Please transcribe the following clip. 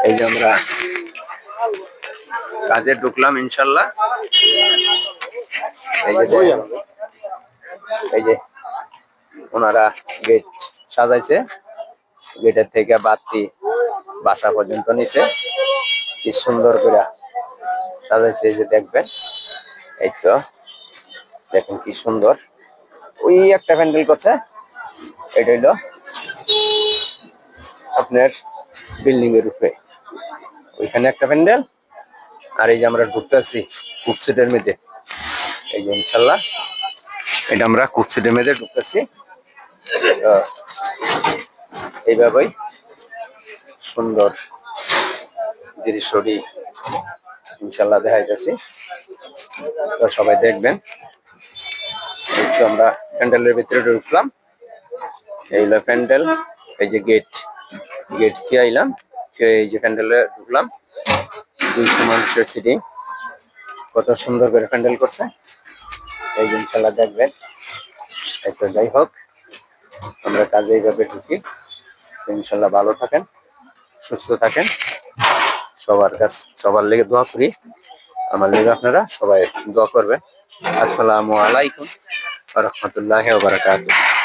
এই যে আমরা কাজে ঢুকলাম ইনশাল্লাহ। এই যে ওনারা গেট সাজাইছে, গেটের থেকে বাতি বাসা পর্যন্ত নিচে কি সুন্দর করে সাজাইছে। এই যে দেখবেন, এই তো দেখুন কি সুন্দর। ওই একটা প্যান্ডেল করছে, এটা হইলো আপনার বিল্ডিং এর উপরে, ওইখানে একটা প্যান্ডেল। আর এই যে আমরা ঢুকতেছি কুকসিটের মধ্যে, এই যে ইনশাল্লাহ এটা আমরা কুকসিটের মধ্যে ঢুকতেছি। এইভাবেই সুন্দর দৃশ্যটি ইনশাল্লাহ দেখাইতেছি, তো সবাই দেখবেন। এই তো আমরা প্যান্ডেলের ভিতরে ঢুকলাম, এই হলো প্যান্ডেল। এই যে গেট দিয়ে আইলাম, এই যে প্যান্ডেলে ঢুকলাম। 200 মানুষের সিটিং, কত সুন্দর করে প্যান্ডেল করছে। এই যে ইনশাল্লাহ দেখবেন। এই তো যাই হোক, আমরা কাজে এইভাবে ঢুকি। ইনশাল্লাহ ভালো থাকেন, সুস্থ থাকেন। সবার লেগে দোয়া করি, আমার লেগে আপনারা সবাই দোয়া করবেন। আসসালামু আলাইকুম ওয়া রাহমাতুল্লাহি ওয়া বারাকাতুহু।